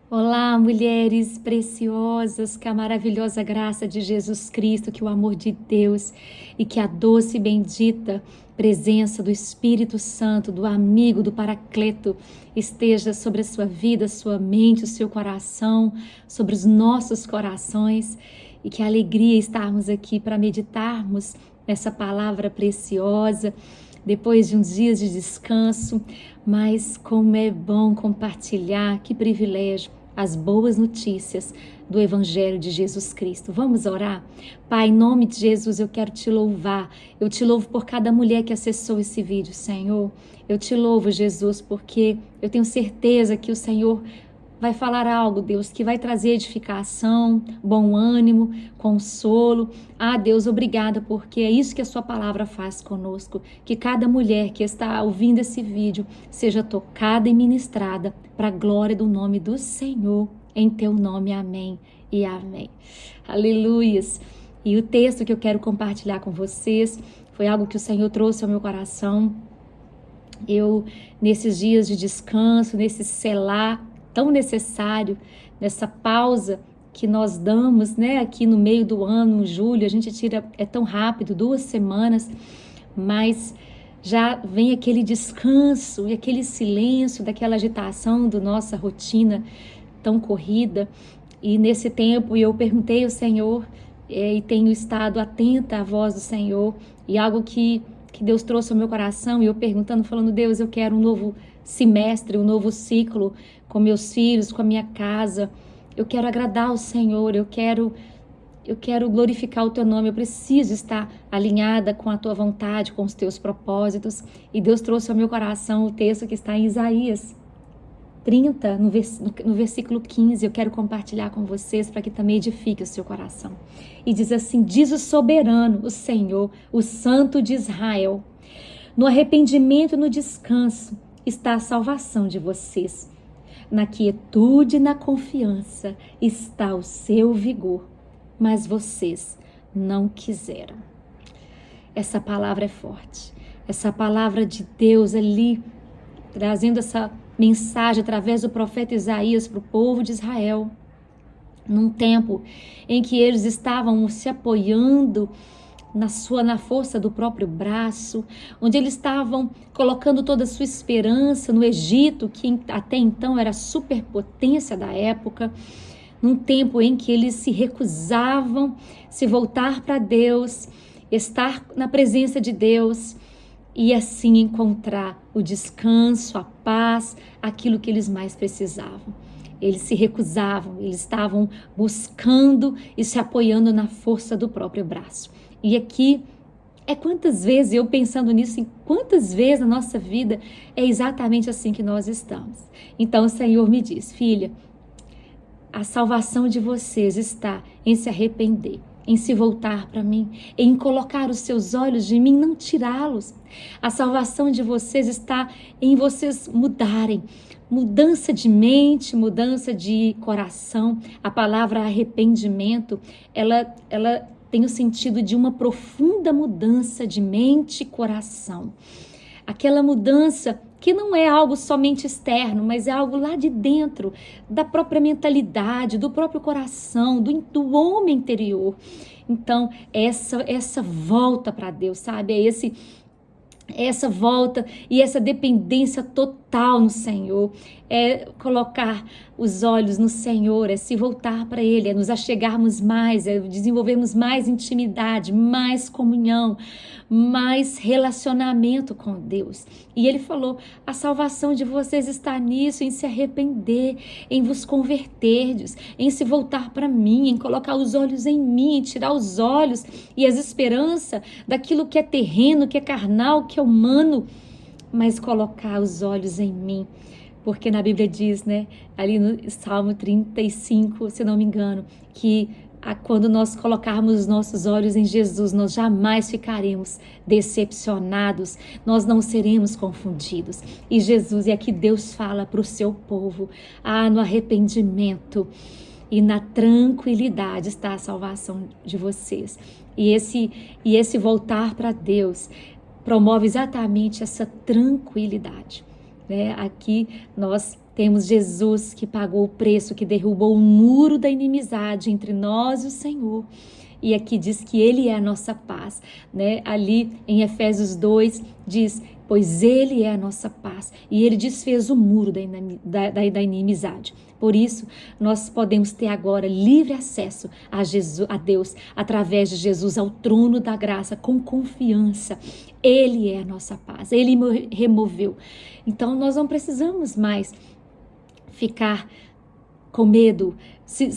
Olá, mulheres preciosas, que a maravilhosa graça de Jesus Cristo, que o amor de Deus e que a doce e bendita presença do Espírito Santo, do amigo, do Paracleto, esteja sobre a sua vida, sua mente, o seu coração, sobre os nossos corações, e que alegria estarmos aqui para meditarmos nessa palavra preciosa, depois de uns dias de descanso. Mas como é bom compartilhar, que privilégio, as boas notícias do Evangelho de Jesus Cristo. Vamos orar? Pai, em nome de Jesus, eu quero te louvar. Eu te louvo por cada mulher que acessou esse vídeo, Senhor. Eu te louvo, Jesus, porque eu tenho certeza que o Senhor vai falar algo, Deus, que vai trazer edificação, bom ânimo, consolo. Ah, Deus, obrigada, porque é isso que a sua palavra faz conosco. Que cada mulher que está ouvindo esse vídeo seja tocada e ministrada para a glória do nome do Senhor. Em teu nome, amém e amém. Aleluias. E o texto que eu quero compartilhar com vocês foi algo que o Senhor trouxe ao meu coração. Eu, nesses dias de descanso, nesse selar tão necessário, nessa pausa que nós damos, né, aqui no meio do ano, em julho, a gente tira, é tão rápido, 2 semanas, mas já vem aquele descanso e aquele silêncio daquela agitação da nossa rotina tão corrida. E nesse tempo eu perguntei ao Senhor e tenho estado atenta à voz do Senhor, e algo que Deus trouxe ao meu coração, e eu perguntando, falando: Deus, eu quero um novo semestre, um novo ciclo com meus filhos, com a minha casa. Eu quero agradar ao Senhor, eu quero glorificar o teu nome, eu preciso estar alinhada com a tua vontade, com os teus propósitos. E Deus trouxe ao meu coração o texto que está em Isaías 30, no versículo 15, eu quero compartilhar com vocês para que também edifique o seu coração. E diz assim: diz o soberano, o Senhor, o Santo de Israel: no arrependimento e no descanso está a salvação de vocês. Na quietude e na confiança está o seu vigor, mas vocês não quiseram. Essa palavra é forte. Essa palavra de Deus ali, trazendo essa mensagem através do profeta Isaías para o povo de Israel, num tempo em que eles estavam se apoiando na força do próprio braço, onde eles estavam colocando toda a sua esperança no Egito, que até então era a superpotência da época, num tempo em que eles se recusavam se voltar para Deus, estar na presença de Deus e assim encontrar o descanso, a paz, aquilo que eles mais precisavam. Eles se recusavam, eles estavam buscando e se apoiando na força do próprio braço. E aqui é quantas vezes, eu pensando nisso, em quantas vezes na nossa vida é exatamente assim que nós estamos. Então o Senhor me diz: filha, a salvação de vocês está em se arrepender, em se voltar para mim, em colocar os seus olhos de mim, não tirá-los. A salvação de vocês está em vocês mudarem. Mudança de mente, mudança de coração. A palavra arrependimento, ela tem o sentido de uma profunda mudança de mente e coração. Aquela mudança que não é algo somente externo, mas é algo lá de dentro, da própria mentalidade, do próprio coração, do homem interior. Então, essa volta para Deus, sabe? Essa volta e essa dependência total no Senhor, é colocar os olhos no Senhor, é se voltar para Ele, é nos achegarmos mais, é desenvolvermos mais intimidade, mais comunhão, mais relacionamento com Deus. E Ele falou: a salvação de vocês está nisso, em se arrepender, em vos converterdes, em se voltar para mim, em colocar os olhos em mim, em tirar os olhos e as esperanças daquilo que é terreno, que é carnal, que é humano, mas colocar os olhos em mim. Porque na Bíblia diz, né, ali no Salmo 35, se não me engano, que quando nós colocarmos os nossos olhos em Jesus, nós jamais ficaremos decepcionados, nós não seremos confundidos. E Jesus, e aqui Deus fala para o seu povo: no arrependimento e na tranquilidade está a salvação de vocês. E esse voltar para Deus promove exatamente essa tranquilidade. Aqui nós Temos Jesus que pagou o preço, que derrubou o muro da inimizade entre nós e o Senhor. E aqui diz que Ele é a nossa paz, né? Ali em Efésios 2 diz, pois Ele é a nossa paz. E Ele desfez o muro da inimizade. Por isso, nós podemos ter agora livre acesso a Deus, através de Jesus, ao trono da graça, com confiança. Ele é a nossa paz, Ele removeu. Então, nós não precisamos mais ficar com medo, se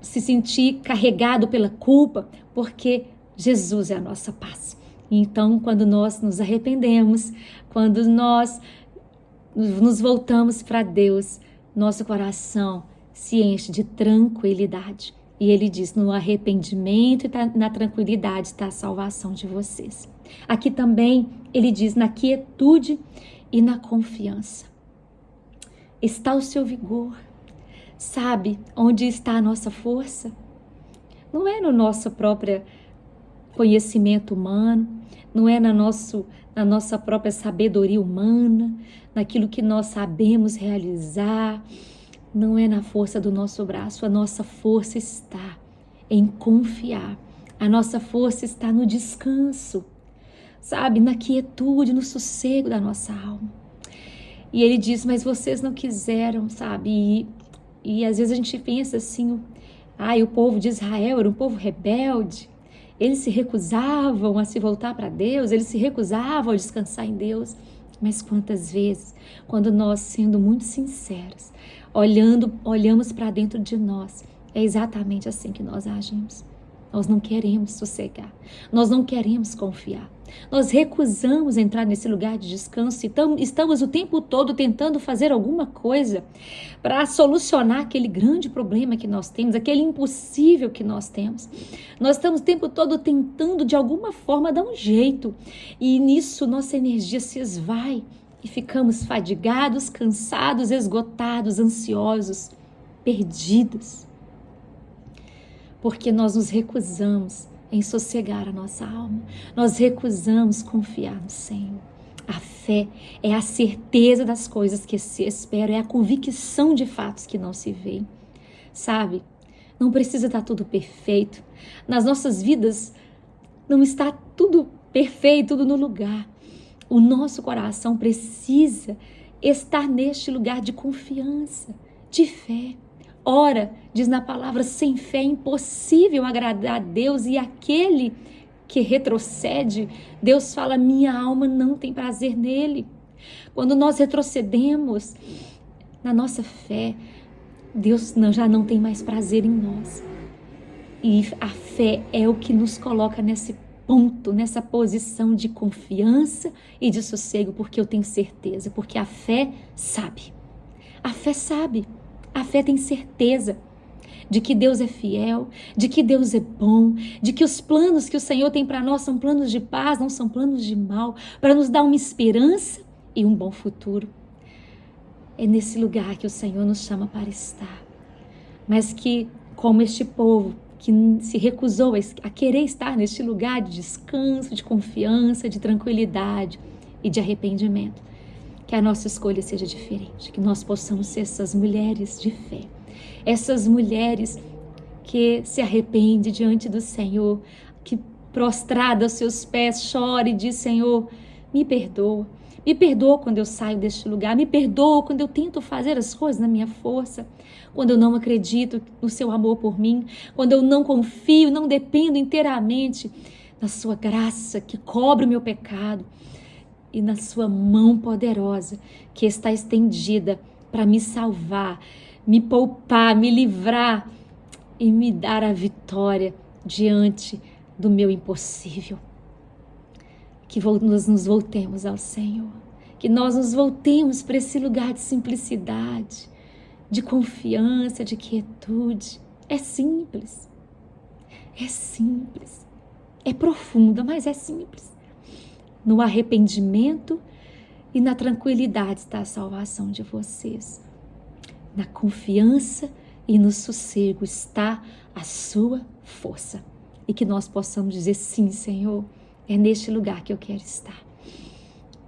sentir carregado pela culpa, porque Jesus é a nossa paz. Então, quando nós nos arrependemos, quando nós nos voltamos para Deus, nosso coração se enche de tranquilidade. E Ele diz, no arrependimento e na tranquilidade está a salvação de vocês. Aqui também Ele diz, na quietude e na confiança está o seu vigor. Sabe onde está a nossa força? Não é no nosso próprio conhecimento humano, não é na nossa própria sabedoria humana, naquilo que nós sabemos realizar, não é na força do nosso braço. A nossa força está em confiar, a nossa força está no descanso, sabe, na quietude, no sossego da nossa alma. E Ele diz, mas vocês não quiseram, sabe, e às vezes a gente pensa assim, o povo de Israel era um povo rebelde, eles se recusavam a se voltar para Deus, eles se recusavam a descansar em Deus. Mas quantas vezes, quando nós, sendo muito sinceros, olhamos para dentro de nós, é exatamente assim que nós agimos. Nós não queremos sossegar, nós não queremos confiar, nós recusamos entrar nesse lugar de descanso e estamos o tempo todo tentando fazer alguma coisa para solucionar aquele grande problema que nós temos, aquele impossível que nós temos. Nós estamos o tempo todo tentando de alguma forma dar um jeito e nisso nossa energia se esvai e ficamos fadigados, cansados, esgotados, ansiosos, perdidos. Porque nós nos recusamos em sossegar a nossa alma, nós recusamos confiar no Senhor. A fé é a certeza das coisas que se esperam, é a convicção de fatos que não se veem. Sabe, não precisa estar tudo perfeito, nas nossas vidas não está tudo perfeito, tudo no lugar. O nosso coração precisa estar neste lugar de confiança, de fé. Ora, diz na palavra, sem fé é impossível agradar a Deus, e aquele que retrocede, Deus fala, minha alma não tem prazer nele. Quando nós retrocedemos na nossa fé, Deus já não tem mais prazer em nós. E a fé é o que nos coloca nesse ponto, nessa posição de confiança e de sossego, porque eu tenho certeza, porque a fé sabe. A fé sabe. A fé tem certeza de que Deus é fiel, de que Deus é bom, de que os planos que o Senhor tem para nós são planos de paz, não são planos de mal, para nos dar uma esperança e um bom futuro. É nesse lugar que o Senhor nos chama para estar. Mas que, como este povo que se recusou a querer estar neste lugar de descanso, de confiança, de tranquilidade e de arrependimento, que a nossa escolha seja diferente, que nós possamos ser essas mulheres de fé, essas mulheres que se arrependem diante do Senhor, que prostrada aos seus pés chora e diz, Senhor, me perdoa quando eu saio deste lugar, me perdoa quando eu tento fazer as coisas na minha força, quando eu não acredito no seu amor por mim, quando eu não confio, não dependo inteiramente da sua graça que cobre o meu pecado, e na sua mão poderosa que está estendida para me salvar, me poupar, me livrar e me dar a vitória diante do meu impossível. Que nós nos voltemos ao Senhor, que nós nos voltemos para esse lugar de simplicidade, de confiança, de quietude. É simples, é profunda, mas é simples. No arrependimento e na tranquilidade está a salvação de vocês. Na confiança e no sossego está a sua força. E que nós possamos dizer, sim, Senhor, é neste lugar que eu quero estar.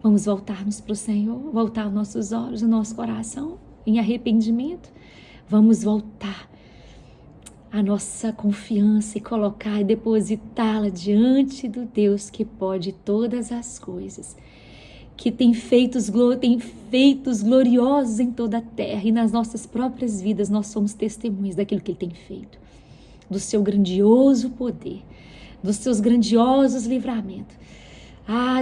Vamos voltarmos para o Senhor, voltar os nossos olhos, o nosso coração em arrependimento, vamos voltar a nossa confiança e colocar e depositá-la diante do Deus que pode todas as coisas, que tem feitos gloriosos em toda a terra, e nas nossas próprias vidas nós somos testemunhas daquilo que Ele tem feito, do seu grandioso poder, dos seus grandiosos livramentos,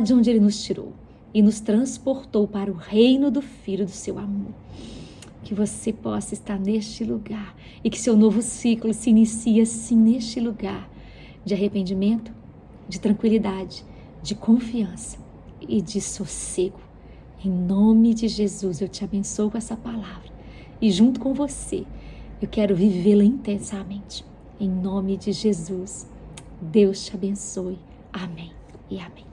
de onde Ele nos tirou e nos transportou para o reino do Filho do seu amor. Que você possa estar neste lugar e que seu novo ciclo se inicie assim neste lugar de arrependimento, de tranquilidade, de confiança e de sossego. Em nome de Jesus, eu te abençoo com essa palavra e junto com você eu quero vivê-la intensamente. Em nome de Jesus, Deus te abençoe. Amém e amém.